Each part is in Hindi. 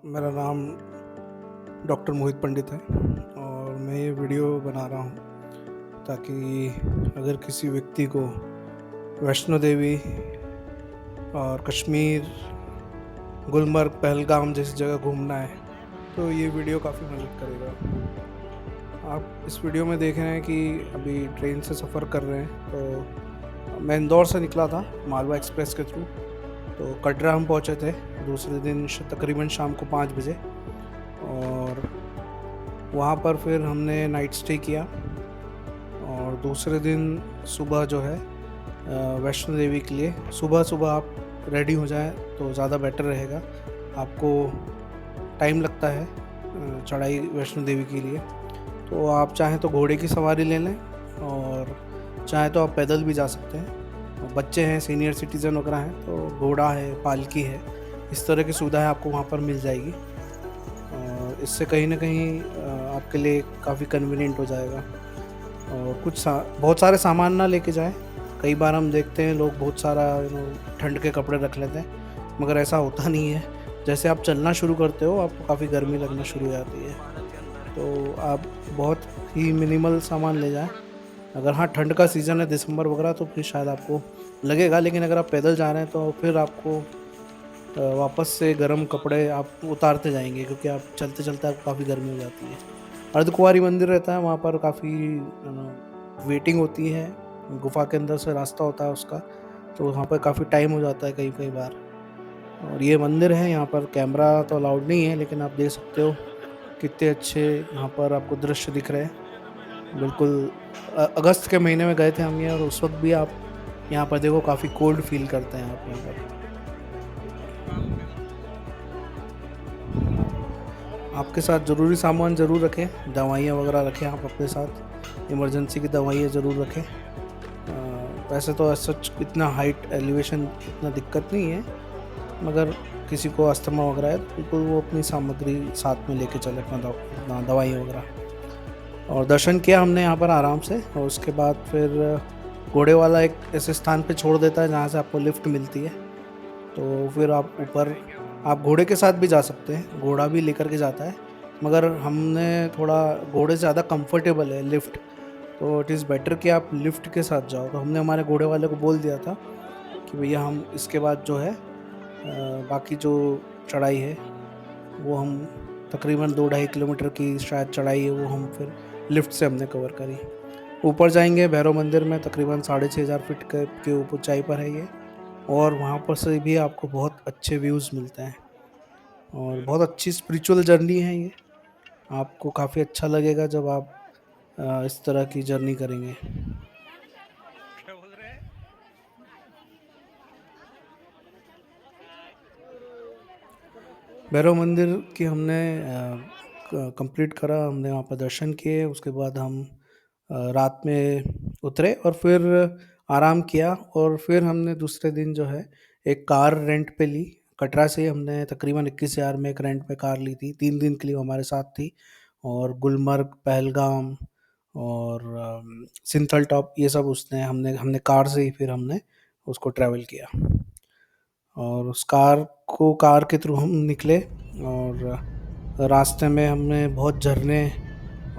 मेरा नाम डॉक्टर मोहित पंडित है और मैं ये वीडियो बना रहा हूँ ताकि अगर किसी व्यक्ति को वैष्णो देवी और कश्मीर, गुलमर्ग, पहलगाम जैसी जगह घूमना है तो ये वीडियो काफ़ी मदद करेगा। आप इस वीडियो में देख रहे हैं कि अभी ट्रेन से सफ़र कर रहे हैं। तो मैं इंदौर से निकला था मालवा एक्सप्रेस के थ्रू। तो कटरा हम पहुँचे थे दूसरे दिन तकरीबन शाम को 5 बजे, और वहाँ पर फिर हमने नाइट स्टे किया। और दूसरे दिन सुबह जो है वैष्णो देवी के लिए सुबह सुबह आप रेडी हो जाएं तो ज़्यादा बेटर रहेगा। आपको टाइम लगता है चढ़ाई वैष्णो देवी के लिए, तो आप चाहें तो घोड़े की सवारी ले लें और चाहें तो आप पैदल भी जा सकते हैं। बच्चे हैं, सीनियर सिटीज़न वगैरह हैं तो घोड़ा है, पालकी है, इस तरह की सुविधाएं आपको वहाँ पर मिल जाएगी। और इससे कहीं ना कहीं आपके लिए काफ़ी कन्वीनियंट हो जाएगा। और बहुत सारे सामान ना लेके जाएं। कई बार हम देखते हैं लोग बहुत सारा ठंड के कपड़े रख लेते हैं, मगर ऐसा होता नहीं है। जैसे आप चलना शुरू करते हो आपको काफ़ी गर्मी लगना शुरू हो जाती है, तो आप बहुत ही मिनिमल सामान ले जाएं। अगर हाँ ठंड का सीज़न है दिसंबर वगैरह तो फिर शायद आपको लगेगा, लेकिन अगर आप पैदल जा रहे हैं तो फिर आपको वापस से गर्म कपड़े आप उतारते जाएंगे, क्योंकि आप चलते चलते आपको काफ़ी गर्मी हो जाती है। अर्धकुंवारी मंदिर रहता है वहाँ पर, काफ़ी वेटिंग होती है, गुफा के अंदर से रास्ता होता है उसका, तो वहाँ पर काफ़ी टाइम हो जाता है कई कई बार। और ये मंदिर है, यहाँ पर कैमरा तो अलाउड नहीं है, लेकिन आप देख सकते हो कितने अच्छे यहाँ पर आपको दृश्य दिख रहे हैं। बिल्कुल अगस्त के महीने में गए थे हम ये, और उस वक्त भी आप यहाँ पर देखो काफ़ी कोल्ड फील करते हैं आप यहाँ पर। आपके साथ ज़रूरी सामान ज़रूर रखें, दवाइयाँ वगैरह रखें आप अपने साथ, इमरजेंसी की दवाइयाँ ज़रूर रखें। वैसे तो सच इतना हाइट एलिवेशन इतना दिक्कत नहीं है, मगर किसी को अस्थमा वगैरह है तो बिल्कुल वो अपनी सामग्री साथ में लेके चले, अपना दवाई वगैरह। और दर्शन किया हमने यहाँ पर आराम से, और उसके बाद फिर घोड़े वाला एक ऐसे स्थान पे छोड़ देता है जहाँ से आपको लिफ्ट मिलती है। तो फिर आप ऊपर आप घोड़े के साथ भी जा सकते हैं, घोड़ा भी लेकर के जाता है, मगर हमने थोड़ा घोड़े से ज़्यादा कंफर्टेबल है लिफ्ट, तो इट इज़ बेटर कि आप लिफ्ट के साथ जाओ। तो हमने हमारे घोड़े वाले को बोल दिया था कि भैया हम इसके बाद जो है बाकी जो चढ़ाई है वो हम तकरीबन 2-2.5 किलोमीटर की शायद चढ़ाई है, वो हम फिर लिफ्ट से हमने कवर करी। ऊपर जाएंगे भैरव मंदिर में, तकरीबन 6,500 फीट के ऊपर ऊंचाई पर है ये, और वहाँ पर से भी आपको बहुत अच्छे व्यूज़ मिलते हैं और बहुत अच्छी स्पिरिचुअल जर्नी है ये। आपको काफ़ी अच्छा लगेगा जब आप इस तरह की जर्नी करेंगे। भैरव मंदिर की हमने कंप्लीट करा, हमने वहाँ पर दर्शन किए। उसके बाद हम रात में उतरे और फिर आराम किया, और फिर हमने दूसरे दिन जो है एक कार रेंट पे ली। कटरा से हमने तकरीबन 21,000 में एक रेंट पे कार ली थी, 3 दिन के लिए हमारे साथ थी। और गुलमर्ग, पहलगाम और सिंथल टॉप ये सब उसने हमने हमने कार से ही फिर हमने उसको ट्रैवल किया। और उस कार के थ्रू हम निकले, और रास्ते में हमने बहुत झरने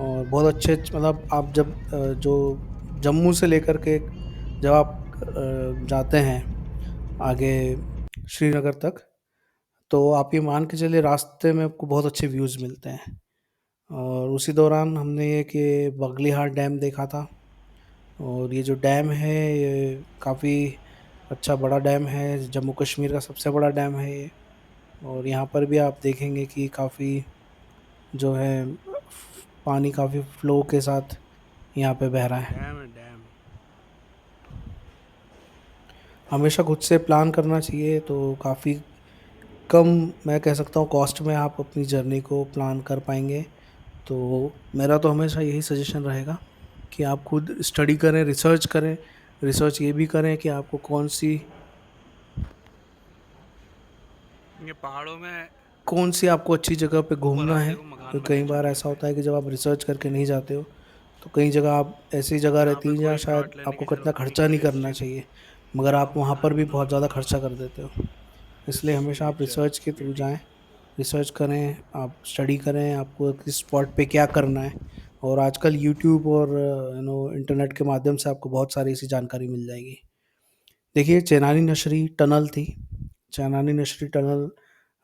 और बहुत अच्छे मतलब आप जब जो जम्मू से लेकर के जब आप जाते हैं आगे श्रीनगर तक, तो आप ये मान के चलिए रास्ते में आपको बहुत अच्छे व्यूज़ मिलते हैं। और उसी दौरान हमने ये कि बगलीहाट डैम देखा था। और ये जो डैम है ये काफ़ी अच्छा बड़ा डैम है, जम्मू कश्मीर का सबसे बड़ा डैम है ये। और यहाँ पर भी आप देखेंगे कि काफ़ी जो है पानी काफ़ी फ्लो के साथ यहाँ पे बह रहा है। डैम हमेशा खुद से प्लान करना चाहिए, तो काफ़ी कम मैं कह सकता हूँ कॉस्ट में आप अपनी जर्नी को प्लान कर पाएंगे। तो मेरा तो हमेशा यही सजेशन रहेगा कि आप खुद स्टडी करें, रिसर्च करें। रिसर्च ये भी करें कि आपको कौन सी आपको अच्छी जगह पे घूमना है। तो कई बार ऐसा होता है कि जब आप रिसर्च करके नहीं जाते हो तो कई जगह आप ऐसी जगह रहती हैं जहाँ शायद आपको कितना खर्चा नहीं करना चाहिए, मगर आप वहाँ पर भी बहुत ज़्यादा खर्चा कर देते हो। इसलिए हमेशा आप रिसर्च के थ्रू जाएं रिसर्च करें, आप स्टडी करें आपको किस स्पॉट पे क्या करना है। और आजकल यूट्यूब और इंटरनेट के माध्यम से आपको बहुत सारी ऐसी जानकारी मिल जाएगी। देखिए, चेनानी नशरी टनल थी। चेनानी नशरी टनल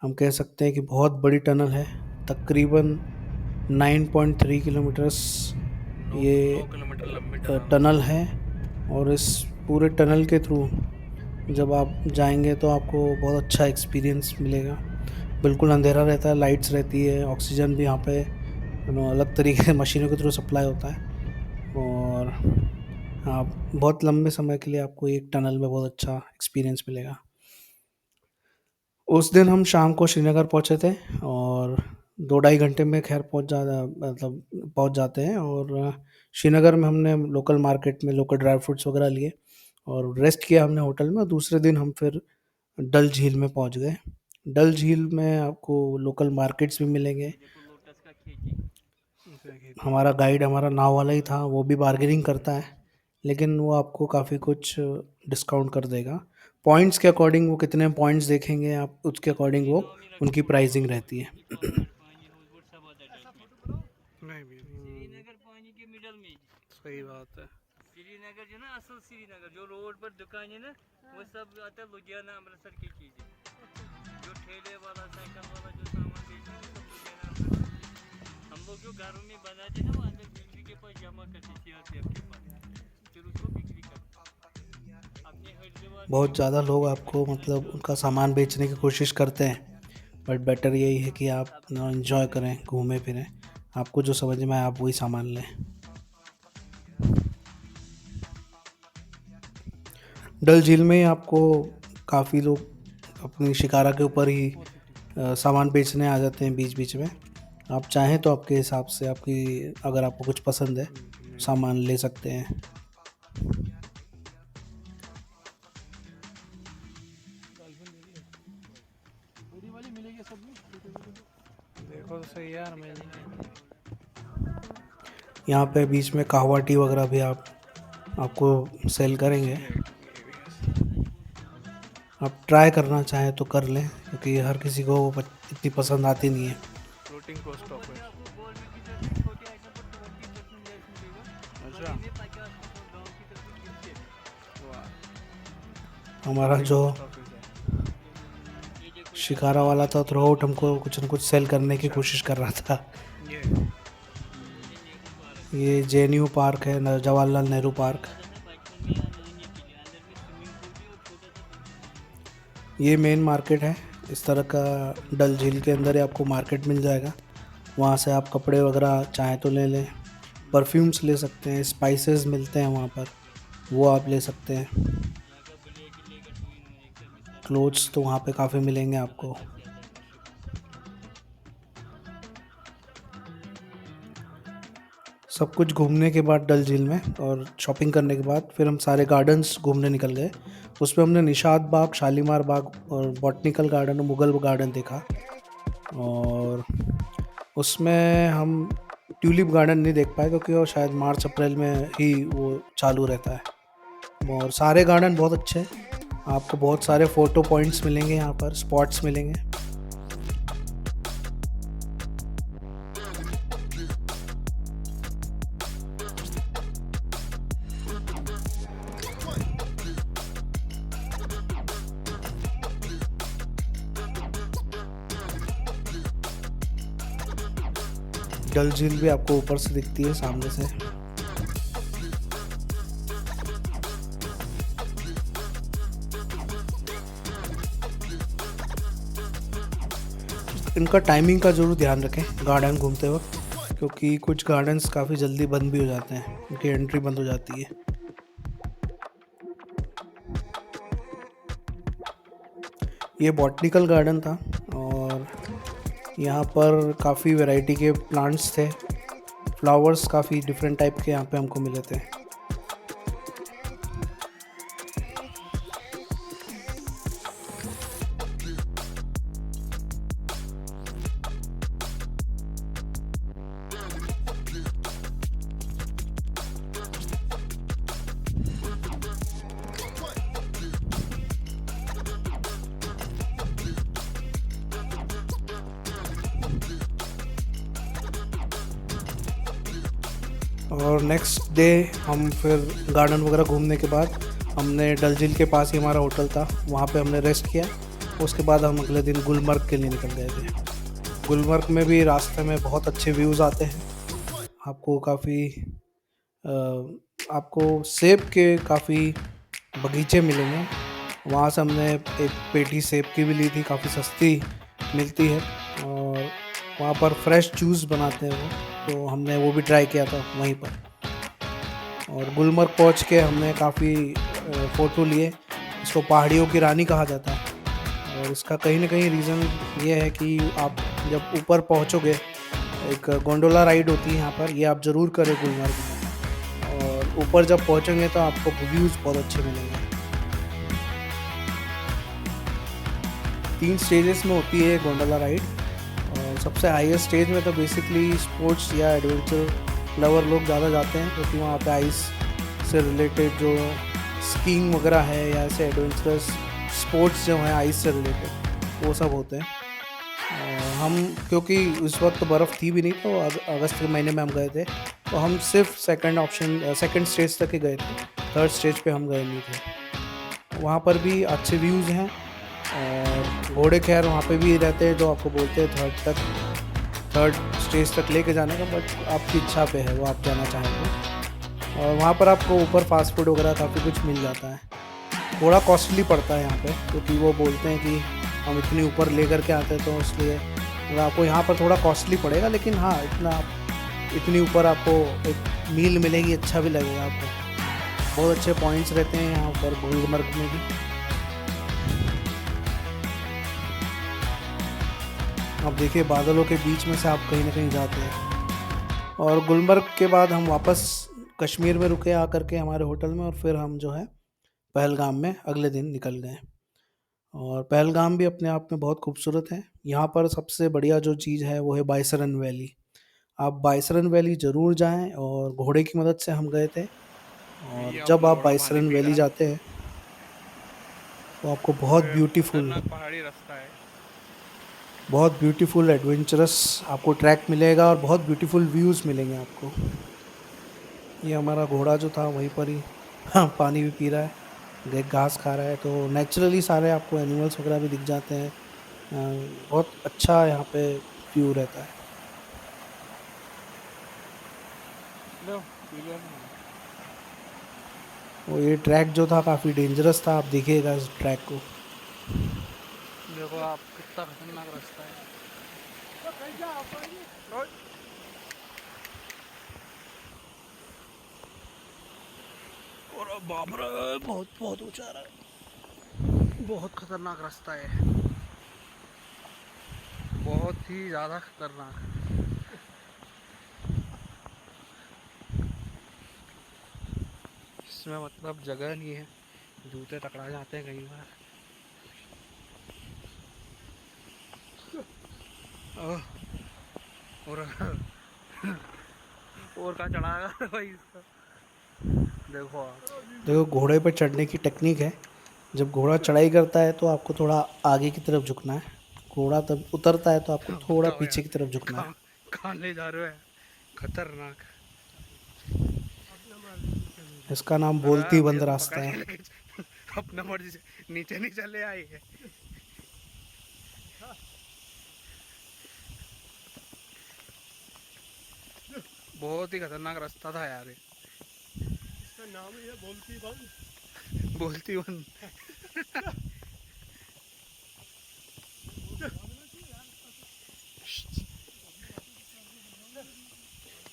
हम कह सकते हैं कि बहुत बड़ी टनल है, तकरीबन 9.3 किलोमीटर्स ये 9 किलोमीटर लंबी टनल है। और इस पूरे टनल के थ्रू जब आप जाएंगे तो आपको बहुत अच्छा एक्सपीरियंस मिलेगा। बिल्कुल अंधेरा रहता है, लाइट्स रहती है, ऑक्सीजन भी यहाँ पे अलग तरीके से मशीनों के थ्रू सप्लाई होता है। और आप बहुत लंबे समय के लिए आपको एक टनल में बहुत अच्छा एक्सपीरियंस मिलेगा। उस दिन हम शाम को श्रीनगर पहुँचे थे और 2-2.5 घंटे में खैर पहुँच जाते हैं। और श्रीनगर में हमने लोकल मार्केट में लोकल ड्राई फ्रूट्स वगैरह लिए और रेस्ट किया हमने होटल में। और दूसरे दिन हम फिर डल झील में पहुँच गए। डल झील में आपको लोकल मार्केट्स भी मिलेंगे। देखो लोटस का खेती। हमारा गाइड हमारा नाव वाला ही था, वो भी बार्गेनिंग करता है, लेकिन वो आपको काफ़ी कुछ डिस्काउंट कर देगा। पॉइंट्स के अकॉर्डिंग, वो कितने पॉइंट्स देखेंगे आप, उसके अकॉर्डिंग वो उनकी प्राइसिंग रहती है। नहीं भी श्रीनगर पानी के मिडल में सही बात है। श्रीनगर जो ना असल श्रीनगर जो रोड पर दुकान है ना वो सब आता है लुधियाना अमृतसर की चीजें। जो ठेले वाला साइकिल वाला जो सामान बेचता है वो सब लुधियाना अमृतसर। हम लोग जो घरों में बनाते ना वो अंदर बिजली के पास जमा करते सीआरपीएफ के पास, फिर उसको बिक्री करते अपने हरिद्वार। बहुत ज़्यादा लोग आपको मतलब उनका सामान बेचने की कोशिश करते हैं, बट बेटर यही है कि आप एंजॉय करें, घूमें फिरें, आपको जो समझ में आए आप वही सामान लें। डल झील में आपको काफ़ी लोग अपनी शिकारा के ऊपर ही सामान बेचने आ जाते हैं बीच बीच में। आप चाहें तो आपके हिसाब से अगर आपको कुछ पसंद है सामान ले सकते हैं। देखो तो सही यार। मैं यहाँ पे बीच में कहवा टी वगैरह भी आपको सेल करेंगे। आप ट्राई करना चाहें तो कर लें, क्योंकि हर किसी को वो इतनी पसंद आती नहीं है। फ्लोटिंग कोस्ट ऑफ है। आपको गवर्नमेंट की तरफ से छोटे आइटम पर 20% लेस मिलेगा। अच्छा। बड़े में 50% गाँव की तरफ से गिफ्ट है। वाह। हमारा जो ऑफिस है। ये देखो शिकारा वाला था थ्रू आउट हमको कुछ न कुछ सेल करने की कोशिश कर रहा था। ये ये JNU पार्क है, जवाहरलाल नेहरू पार्क। बचपन में यहाँ नहाने के लिए अंदर में स्विमिंग पूल भी और छोटा सा ये मेन मार्केट है। इस तरह का डल झील के अंदर ही आपको मार्केट मिल जाएगा। वहाँ से आप कपड़े वगैरह चाहें तो ले लें, परफ्यूम्स ले सकते हैं, स्पाइसेस मिलते हैं वहाँ पर, वो आप ले सकते हैं। क्लोथ्स तो वहाँ पे काफ़ी मिलेंगे आपको। सब कुछ घूमने के बाद डल झील में और शॉपिंग करने के बाद फिर हम सारे गार्डन्स घूमने निकल गए। उसमें हमने निशात बाग, शालीमार बाग और बॉटनिकल गार्डन और मुगल गार्डन देखा। और उसमें हम ट्यूलिप गार्डन नहीं देख पाए, क्योंकि वो शायद मार्च अप्रैल में ही वो चालू रहता है। और सारे गार्डन बहुत अच्छे हैं, आपको बहुत सारे फ़ोटो पॉइंट्स मिलेंगे, यहाँ पर स्पॉट्स मिलेंगे। डल झील भी आपको ऊपर से दिखती है, सामने से। इनका टाइमिंग का ज़रूर ध्यान रखें गार्डन घूमते वक्त, क्योंकि कुछ गार्डन्स काफ़ी जल्दी बंद भी हो जाते हैं, उनकी एंट्री बंद हो जाती है। ये बॉटनिकल गार्डन था और यहाँ पर काफ़ी वैरायटी के प्लांट्स थे, फ्लावर्स काफ़ी डिफरेंट टाइप के यहाँ पे हमको मिले थे। और नेक्स्ट डे हम फिर गार्डन वगैरह घूमने के बाद हमने डल झील के पास ही हमारा होटल था, वहाँ पे हमने रेस्ट किया। उसके बाद हम अगले दिन गुलमर्ग के लिए निकल गए थे। गुलमर्ग में भी रास्ते में बहुत अच्छे व्यूज़ आते हैं। आपको काफ़ी आपको सेब के काफ़ी बगीचे मिलेंगे। वहाँ से हमने एक पेटी सेब की भी ली थी, काफ़ी सस्ती मिलती है और वहाँ पर फ्रेश जूस बनाते हैं वो, तो हमने वो भी ट्राई किया था वहीं पर। और गुलमर्ग पहुँच के हमने काफ़ी फ़ोटो लिए। इसको पहाड़ियों की रानी कहा जाता है और इसका कहीं ना कहीं रीज़न ये है कि आप जब ऊपर पहुँचोगे, एक गोंडोला राइड होती है यहाँ पर, ये आप ज़रूर करें गुलमर्ग में। और ऊपर जब पहुँचेंगे तो आपको व्यूज़ बहुत अच्छे मिलेंगे। 3 स्टेजेस में होती है गोंडोला राइड और सबसे हाईएस्ट स्टेज में तो बेसिकली स्पोर्ट्स या एडवेंचर लवर लोग ज़्यादा जाते हैं, क्योंकि वहाँ पे आइस से रिलेटेड जो स्कीइंग वगैरह है या ऐसे एडवेंचरस स्पोर्ट्स जो हैं आइस से रिलेटेड, वो सब होते हैं। हम क्योंकि उस वक्त बर्फ़ थी भी नहीं, तो अगस्त के महीने में हम गए थे, तो हम सिर्फ सेकंड स्टेज तक ही गए थे। थर्ड स्टेज पे हम गए नहीं थे। वहाँ पर भी अच्छे व्यूज़ हैं और घोड़े खैर वहाँ पे भी रहते हैं, जो आपको बोलते हैं थर्ड स्टेज तक लेके जाने का, बट आपकी इच्छा पे है वो आप जाना चाहेंगे। और वहाँ पर आपको ऊपर फास्ट फूड वगैरह काफ़ी कुछ मिल जाता है। थोड़ा कॉस्टली पड़ता है यहाँ पे, क्योंकि वो बोलते हैं कि हम इतनी ऊपर ले करके आते हैं, तो इसलिए आपको यहाँ पर थोड़ा कॉस्टली पड़ेगा। लेकिन हाँ, इतनी ऊपर आपको एक मील मिलेगी, अच्छा भी लगेगा आपको। बहुत अच्छे पॉइंट्स रहते हैं यहाँ पर गुलमर्ग में भी। अब देखिए बादलों के बीच में से आप कहीं ना कहीं जाते हैं। और गुलमर्ग के बाद हम वापस कश्मीर में रुके आकर के हमारे होटल में, और फिर हम जो है पहलगाम में अगले दिन निकल गए। और पहलगाम भी अपने आप में बहुत खूबसूरत है। यहाँ पर सबसे बढ़िया जो चीज़ है वो है बाइसरन वैली। आप बाइसरन वैली ज़रूर जाएं, और घोड़े की मदद से हम गए थे। और जब आप बाइसरन वैली जाते हैं तो आपको बहुत ब्यूटीफुल पहाड़ी रास्ता है। एडवेंचरस आपको ट्रैक मिलेगा और बहुत ब्यूटीफुल व्यूज़ मिलेंगे आपको। ये हमारा घोड़ा जो था वहीं पर ही पानी भी पी रहा है, घास खा रहा है, तो नेचुरली सारे आपको एनिमल्स वगैरह भी दिख जाते हैं। बहुत अच्छा यहाँ पे व्यू रहता है। और ये ट्रैक जो था काफ़ी डेंजरस था, आप देखिएगा इस ट्रैक को। देखो आप, कितना खतरनाक रास्ता है। और बाप रे, बहुत ऊंचा रहा है। बहुत खतरनाक रास्ता है, बहुत ही ज़्यादा खतरनाक। इसमें मतलब जगह नहीं है, जूते टकरा जाते हैं कई बार। और का चढ़ाएगा भाई इसका। देखो घोड़े पे चढ़ने की टेक्निक है। जब घोड़ा चढ़ाई करता है तो आपको थोड़ा आगे की तरफ झुकना है, घोड़ा तब उतरता है तो आपको थोड़ा पीछे की तरफ झुकना है। कहाँ ले जा रहे हो? खतरनाक। इसका नाम बोलती बंद रास्ता है। अपना मर्जी से नीचे नहीं चले आई है। बहुत ही खतरनाक रास्ता था यार। इसका नाम ही है बोलती बंद।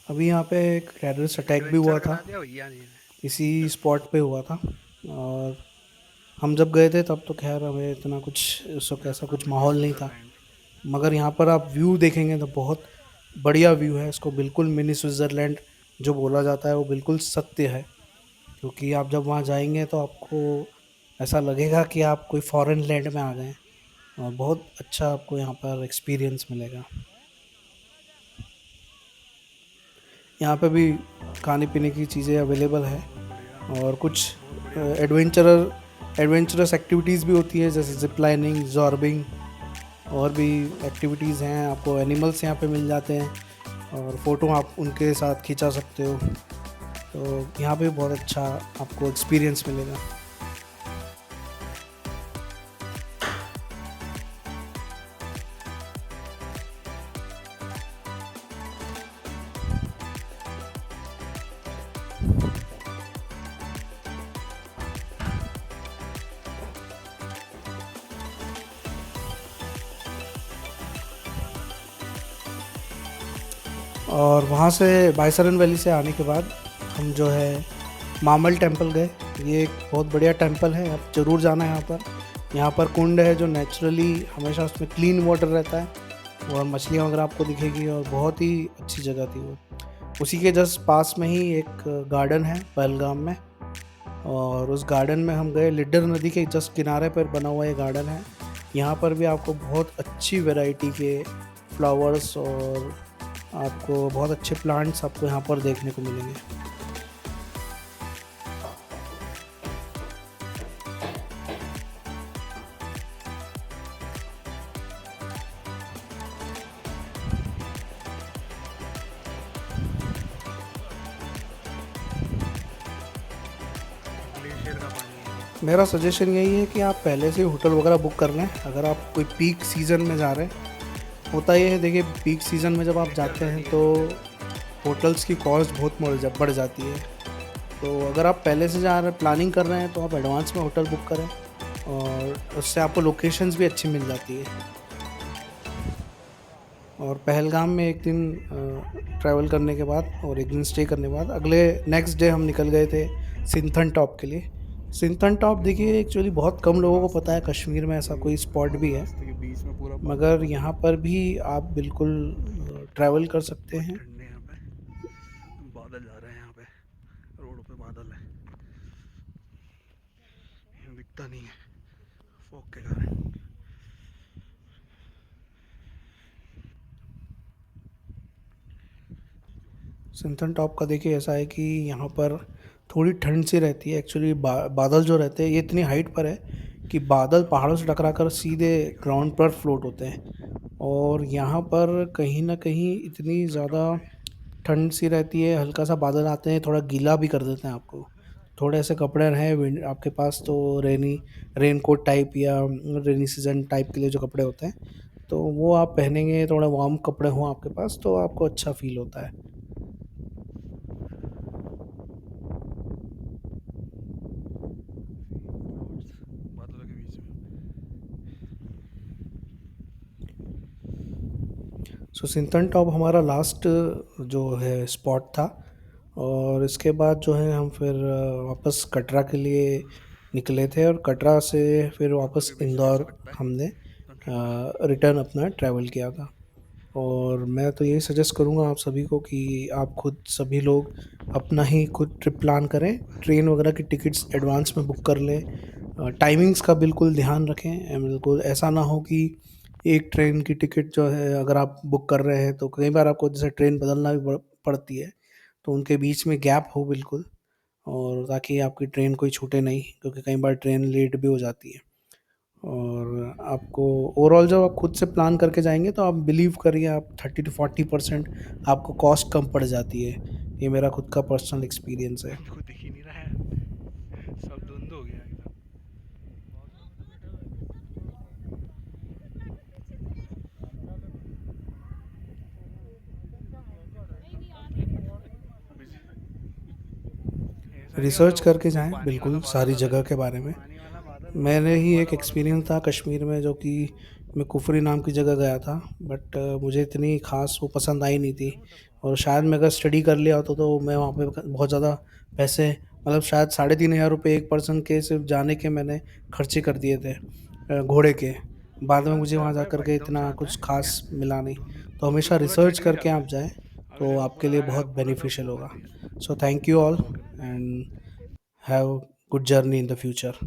अभी यहाँ पे एक टेररिस्ट अटैक भी हुआ था, इसी स्पॉट पे हुआ था। और हम जब गए थे तब तो खैर हमें इतना कुछ उस वक्त ऐसा कुछ माहौल नहीं था, मगर यहाँ पर आप व्यू देखेंगे तो बहुत बढ़िया व्यू है। इसको बिल्कुल मिनी स्विट्ज़रलैंड जो बोला जाता है वो बिल्कुल सत्य है, क्योंकि आप जब वहाँ जाएंगे तो आपको ऐसा लगेगा कि आप कोई फॉरेन लैंड में आ गए, और बहुत अच्छा आपको यहाँ पर एक्सपीरियंस मिलेगा। यहाँ पे भी खाने पीने की चीज़ें अवेलेबल है, और कुछ एडवेंचरस एक्टिविटीज़ भी होती है, जैसे जिप लाइनिंग, जॉर्बिंग, और भी एक्टिविटीज़ हैं। आपको एनिमल्स यहाँ पे मिल जाते हैं, और फ़ोटो आप उनके साथ खिंचा सकते हो। तो यहाँ पे बहुत अच्छा आपको एक्सपीरियंस मिलेगा। और वहाँ से बाइसरन वैली से आने के बाद हम जो है मामल टेम्पल गए। ये एक बहुत बढ़िया टेम्पल है, आप ज़रूर जाना है यहाँ पर। यहाँ पर कुंड है जो नेचुरली हमेशा उसमें क्लीन वाटर रहता है और मछलियाँ वगैरह आपको दिखेगी, और बहुत ही अच्छी जगह थी वो। उसी के जस्ट पास में ही एक गार्डन है पहलगाम में, और उस गार्डन में हम गए। लिडर नदी के जस्ट किनारे पर बना हुआ ये गार्डन है। यहाँ पर भी आपको बहुत अच्छी वैरायटी के फ्लावर्स और आपको बहुत अच्छे प्लांट्स आपको यहाँ पर देखने को मिलेंगे। ग्लेशियर का पानी है। मेरा सजेशन यही है कि आप पहले से होटल वगैरह बुक कर लें अगर आप कोई पीक सीज़न में जा रहे हैं। होता ये है, देखिए पीक सीज़न में जब आप जाते हैं तो होटल्स की कॉस्ट बहुत बढ़ जाती है। तो अगर आप पहले से जा रहे हैं, प्लानिंग कर रहे हैं, तो आप एडवांस में होटल बुक करें, और उससे आपको लोकेशंस भी अच्छी मिल जाती है। और पहलगाम में एक दिन ट्रैवल करने के बाद और एक दिन स्टे करने के बाद अगले नेक्स्ट डे हम निकल गए थे सिंथन टॉप के लिए। सिंथन टॉप देखिए एक्चुअली बहुत कम लोगों को पता है कश्मीर में ऐसा कोई स्पॉट भी है, रास्ते के बीच में पूरा मगर यहाँ पर भी आप बिल्कुल ट्रैवल कर सकते हैं। ठंडे यहाँ पे बादल जा रहे हैं। यहाँ पे रोड पे बादल है, ये दिखता नहीं है फॉग के कारण। सिंथन टॉप का देखिए ऐसा है कि यहाँ पर थोड़ी ठंड सी रहती है। एक्चुअली बादल जो रहते हैं ये इतनी हाइट पर है कि बादल पहाड़ों से टकरा कर सीधे ग्राउंड पर फ्लोट होते हैं, और यहाँ पर कहीं ना कहीं इतनी ज़्यादा ठंड सी रहती है। हल्का सा बादल आते हैं, थोड़ा गीला भी कर देते हैं आपको। थोड़े ऐसे कपड़े रहें आपके पास तो रेन कोट टाइप या रेनी सीजन टाइप के लिए जो कपड़े होते हैं, तो वो आप पहनेंगे। थोड़ा वार्म कपड़े हों आपके पास तो आपको अच्छा फील होता है। बादलों के बीच में सो सिंथन टॉप हमारा लास्ट जो है स्पॉट था, और इसके बाद जो है हम फिर वापस कटरा के लिए निकले थे, और कटरा से फिर वापस इंदौर हमने रिटर्न अपना ट्रैवल किया था। और मैं तो यही सजेस्ट करूँगा आप सभी को कि आप खुद सभी लोग अपना ही खुद ट्रिप प्लान करें। ट्रेन वगैरह की टिकट्स एडवांस में बुक कर लें। टाइमिंग्स का बिल्कुल ध्यान रखें। बिल्कुल ऐसा ना हो कि एक ट्रेन की टिकट जो है अगर आप बुक कर रहे हैं तो कई बार आपको जैसे ट्रेन बदलना भी पड़ती है, तो उनके बीच में गैप हो बिल्कुल, और ताकि आपकी ट्रेन कोई छूटे नहीं, क्योंकि कई बार ट्रेन लेट भी हो जाती है। और आपको ओवरऑल जब आप खुद से प्लान करके जाएंगे तो आप बिलीव करिए आप 30 to 40% आपको कॉस्ट कम पड़ जाती है। ये मेरा खुद का पर्सनल एक्सपीरियंस है। कुछ दिख ही नहीं रहा है, सब धुंध हो गया एकदम। रिसर्च करके जाएं बिल्कुल सारी जगह के बारे में। पानी वाला बादल मैंने ही एक एक्सपीरियंस था कश्मीर में, जो कि मैं कुफरी नाम की जगह गया था, बट मुझे इतनी ख़ास वो पसंद आई नहीं थी। और शायद मैं अगर स्टडी कर लिया होता तो मैं वहाँ पे बहुत ज़्यादा पैसे, मतलब शायद 3,500 रुपये एक पर्सन के सिर्फ जाने के मैंने खर्चे कर दिए थे घोड़े के। बाद में मुझे वहाँ जा कर के इतना कुछ खास मिला नहीं। तो हमेशा रिसर्च करके आप जाएँ तो आपके लिए बहुत बेनिफिशियल होगा। So thank you all, and have good journey in the future.